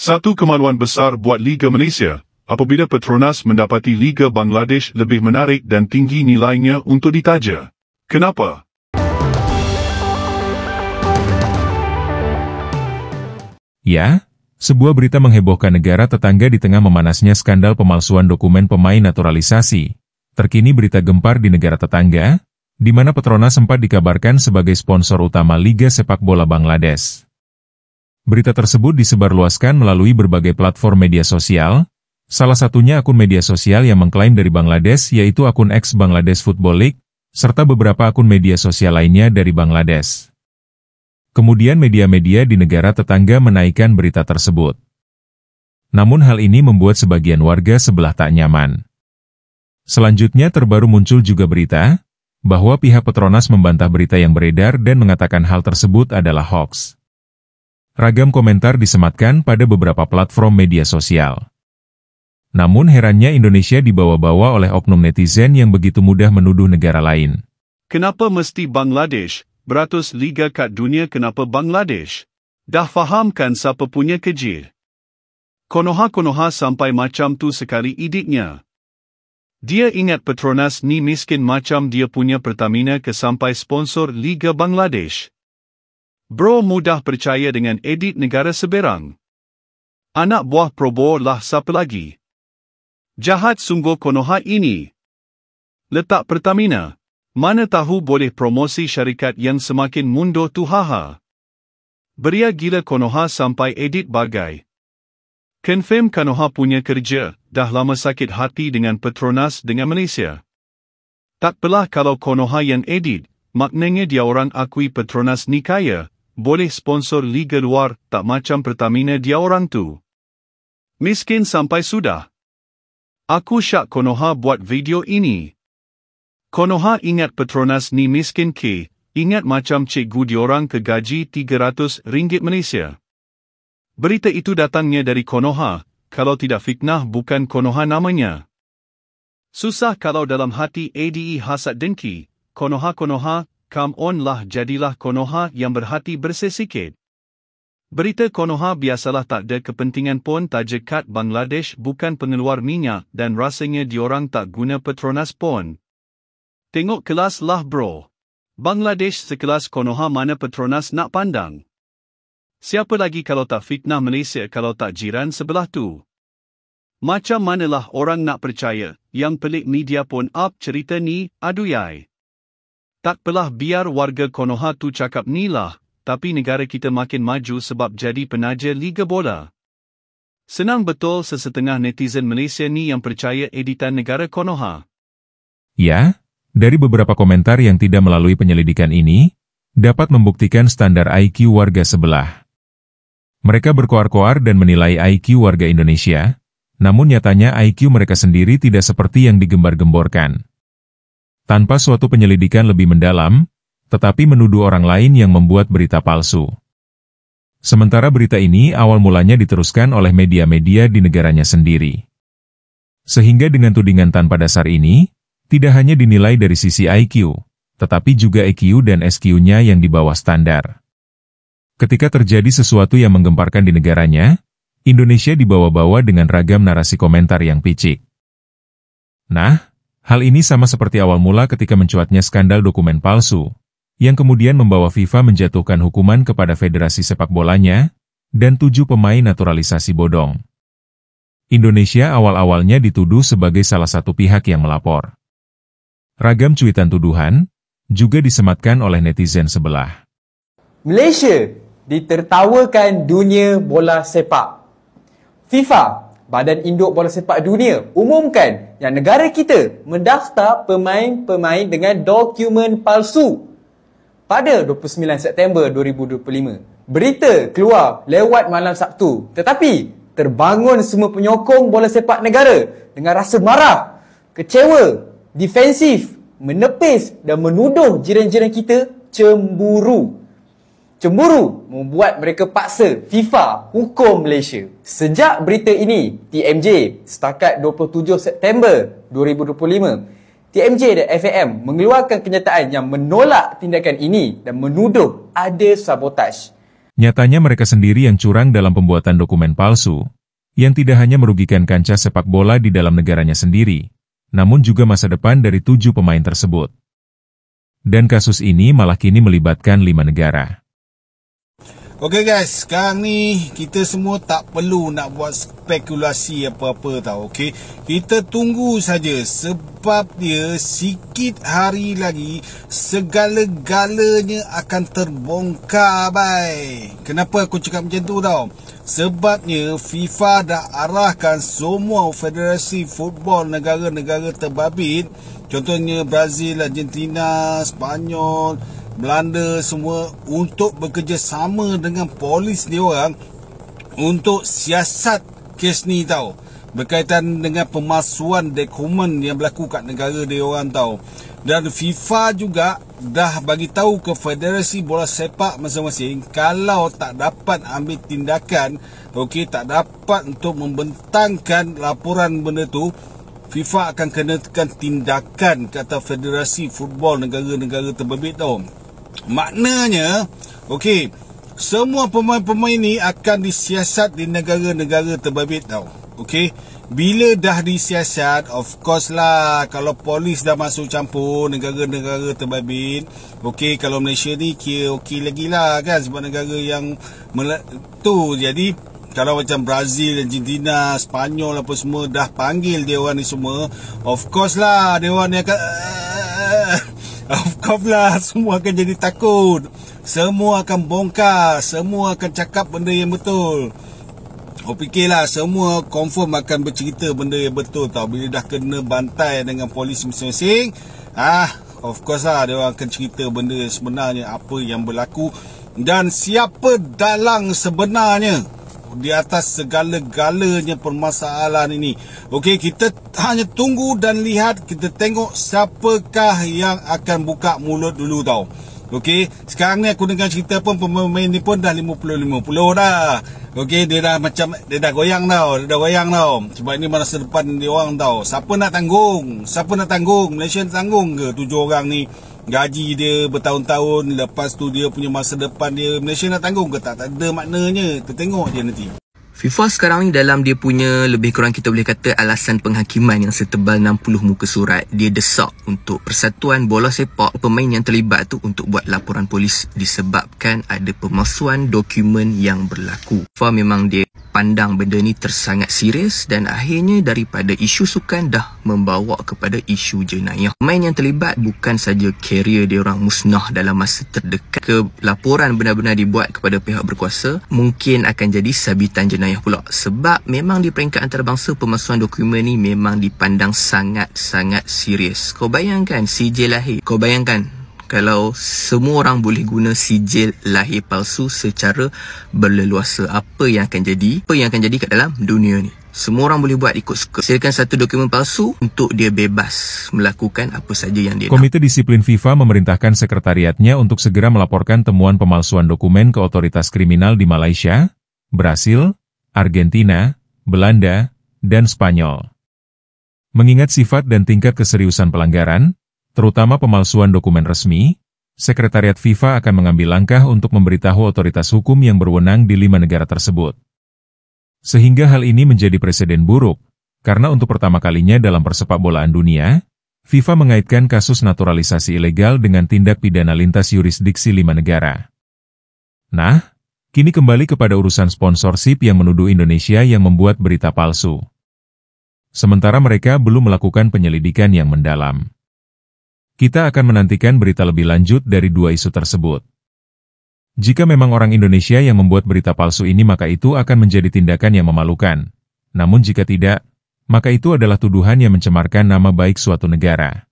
Satu kemaluan besar buat Liga Malaysia apabila Petronas mendapati Liga Bangladesh lebih menarik dan tinggi nilainya untuk ditaja. Kenapa? Ya, sebuah berita menghebohkan negara tetangga di tengah memanasnya skandal pemalsuan dokumen pemain naturalisasi. Terkini berita gempar di negara tetangga, di mana Petronas sempat dikabarkan sebagai sponsor utama Liga Sepak Bola Bangladesh. Berita tersebut disebarluaskan melalui berbagai platform media sosial, salah satunya akun media sosial yang mengklaim dari Bangladesh yaitu akun X Bangladesh Football League, serta beberapa akun media sosial lainnya dari Bangladesh. Kemudian media-media di negara tetangga menaikkan berita tersebut. Namun hal ini membuat sebagian warga sebelah tak nyaman. Selanjutnya terbaru muncul juga berita, bahwa pihak Petronas membantah berita yang beredar dan mengatakan hal tersebut adalah hoaks. Ragam komentar disematkan pada beberapa platform media sosial. Namun herannya Indonesia dibawa-bawa oleh oknum netizen yang begitu mudah menuduh negara lain. Kenapa mesti Bangladesh? Beratus Liga kat dunia kenapa Bangladesh? Dah faham kan siapa punya kejir? Konoha-konoha sampai macam tu sekali idiknya. Dia ingat Petronas ni miskin macam dia punya Pertamina ke sampai sponsor Liga Bangladesh. Bro mudah percaya dengan edit negara seberang. Anak buah Probo lah siapa lagi? Jahat sungguh Konoha ini. Letak Pertamina. Mana tahu boleh promosi syarikat yang semakin mundur tu haha. Beria gila Konoha sampai edit bagai. Confirm Konoha punya kerja, dah lama sakit hati dengan Petronas dengan Malaysia. Tak pelah kalau Konoha yang edit, maknanya dia orang akui Petronas ni kaya. Boleh sponsor liga luar, tak macam Pertamina dia orang tu. Miskin sampai sudah. Aku syak Konoha buat video ini. Konoha ingat Petronas ni miskin ke, ingat macam cikgu diorang ke gaji RM300 Malaysia. Berita itu datangnya dari Konoha, kalau tidak fitnah bukan Konoha namanya. Susah kalau dalam hati ADE hasad dengki, Konoha-Konoha, come on lah jadilah Konoha yang berhati bersih sikit. Berita Konoha biasalah tak ada kepentingan pun taja kat Bangladesh bukan pengeluar minyak dan rasanya diorang tak guna Petronas pun. Tengok kelas lah bro. Bangladesh sekelas Konoha mana Petronas nak pandang. Siapa lagi kalau tak fitnah Malaysia kalau tak jiran sebelah tu. Macam manalah orang nak percaya, yang pelik media pun up cerita ni, aduyai. Tak pelah biar warga Konoha tu cakap ni lah, tapi negara kita makin maju sebab jadi penaja Liga Bola. Senang betul sesetengah netizen Malaysia ni yang percaya editan negara Konoha. Ya, dari beberapa komentar yang tidak melalui penyelidikan ini, dapat membuktikan standar IQ warga sebelah. Mereka berkoar-koar dan menilai IQ warga Indonesia, namun nyatanya IQ mereka sendiri tidak seperti yang digembar-gemborkan. Tanpa suatu penyelidikan lebih mendalam, tetapi menuduh orang lain yang membuat berita palsu. Sementara berita ini awal mulanya diteruskan oleh media-media di negaranya sendiri. Sehingga dengan tudingan tanpa dasar ini, tidak hanya dinilai dari sisi IQ, tetapi juga EQ dan SQ-nya yang di bawah standar. Ketika terjadi sesuatu yang menggemparkan di negaranya, Indonesia dibawa-bawa dengan ragam narasi komentar yang picik. Nah, hal ini sama seperti awal mula ketika mencuatnya skandal dokumen palsu, yang kemudian membawa FIFA menjatuhkan hukuman kepada federasi sepak bolanya, dan 7 pemain naturalisasi bodong. Indonesia awal-awalnya dituduh sebagai salah satu pihak yang melapor. Ragam cuitan tuduhan, juga disematkan oleh netizen sebelah. Malaysia ditertawakan dunia bola sepak. FIFA, Badan Induk Bola Sepak Dunia, umumkan yang negara kita mendaftar pemain-pemain dengan dokumen palsu. Pada 29 September 2025, berita keluar lewat malam Sabtu. Tetapi, terbangun semua penyokong bola sepak negara dengan rasa marah, kecewa, defensif, menepis dan menuduh jiran-jiran kita cemburu. Cemburu membuat mereka paksa FIFA hukum Malaysia. Sejak berita ini, TMJ setakat 27 September 2025, TMJ dan FAM mengeluarkan kenyataan yang menolak tindakan ini dan menuduh ada sabotaj. Nyatanya mereka sendiri yang curang dalam pembuatan dokumen palsu, yang tidak hanya merugikan kancah sepak bola di dalam negaranya sendiri, namun juga masa depan dari 7 pemain tersebut. Dan kasus ini malah kini melibatkan 5 negara. Okey guys, sekarang ni kita semua tak perlu nak buat spekulasi apa-apa tau, okey. Kita tunggu saja sebab dia sikit hari lagi segala-galanya akan terbongkar, bye. Kenapa aku cakap macam tu tau? Sebabnya FIFA dah arahkan semua federasi football negara-negara terbabit, contohnya Brazil, Argentina, Spanyol, Belanda semua untuk bekerjasama dengan polis diorang untuk siasat kes ni tau, berkaitan dengan pemalsuan dokumen yang berlaku kat negara diorang tau. Dan FIFA juga dah bagi tahu ke federasi bola sepak masing-masing kalau tak dapat ambil tindakan, okey, tak dapat untuk membentangkan laporan benda tu, FIFA akan kenakan tindakan kata federasi football negara-negara terbabit tau. Maknanya, okey, semua pemain-pemain ni akan disiasat di negara-negara terbabit tau. Okey, bila dah disiasat, of course lah, kalau polis dah masuk campur negara-negara terbabit, okey, kalau Malaysia ni kira okey lagi lah kan, sebab negara yang tu. Jadi kalau macam Brazil, Argentina, Spanyol apa semua dah panggil dia orang ni semua, of course lah dia orang ni akan of course lah, semua akan jadi takut, semua akan bongkar, semua akan cakap benda yang betul. Fikirlah, semua confirm akan bercerita benda yang betul tau. Bila dah kena bantai dengan polis masing-masing, of course lah dia orang akan cerita benda sebenarnya, apa yang berlaku dan siapa dalang sebenarnya di atas segala-galanya permasalahan ini. Okey, kita hanya tunggu dan lihat, kita tengok siapakah yang akan buka mulut dulu tau. Okey, sekarang ni aku dengar cerita pun pemain ni pun dah 50-50 dah. Okey, dia dah macam dia dah goyang tau. Sebab ini masa depan dia orang tau. Siapa nak tanggung? Malaysia nak tanggung ke 7 orang ni? Gaji dia bertahun-tahun, lepas tu dia punya masa depan dia, Malaysia nak tanggung ke tak? Tak ada maknanya. Kita tengok je nanti. FIFA sekarang ni dalam dia punya lebih kurang kita boleh kata alasan penghakiman yang setebal 60 muka surat, dia desak untuk Persatuan Bola Sepak pemain yang terlibat tu untuk buat laporan polis disebabkan ada pemalsuan dokumen yang berlaku. FIFA memang dia pandang benda ni tersangat serius dan akhirnya daripada isu sukan dah membawa kepada isu jenayah. Pemain yang terlibat bukan saja karier dia orang musnah dalam masa terdekat, ke laporan benar-benar dibuat kepada pihak berkuasa mungkin akan jadi sabitan jenayah pula, sebab memang di peringkat antarabangsa pemalsuan dokumen ni memang dipandang sangat-sangat serius. Kau bayangkan sijil lahir, kau bayangkan kalau semua orang boleh guna sijil lahir palsu secara berleluasa, apa yang akan jadi kat dalam dunia ni. Semua orang boleh buat ikut suka. Silakan satu dokumen palsu untuk dia bebas melakukan apa saja yang dia nak. Komite Disiplin FIFA memerintahkan sekretariatnya untuk segera melaporkan temuan pemalsuan dokumen ke otoritas kriminal di Malaysia, Brasil, Argentina, Belanda, dan Spanyol. Mengingat sifat dan tingkat keseriusan pelanggaran, terutama pemalsuan dokumen resmi, Sekretariat FIFA akan mengambil langkah untuk memberitahu otoritas hukum yang berwenang di 5 negara tersebut. Sehingga hal ini menjadi presiden buruk, karena untuk pertama kalinya dalam persepakbolaan dunia, FIFA mengaitkan kasus naturalisasi ilegal dengan tindak pidana lintas yurisdiksi 5 negara. Nah, kini kembali kepada urusan sponsorship yang menuduh Indonesia yang membuat berita palsu. Sementara mereka belum melakukan penyelidikan yang mendalam. Kita akan menantikan berita lebih lanjut dari 2 isu tersebut. Jika memang orang Indonesia yang membuat berita palsu ini, maka itu akan menjadi tindakan yang memalukan. Namun jika tidak, maka itu adalah tuduhan yang mencemarkan nama baik suatu negara.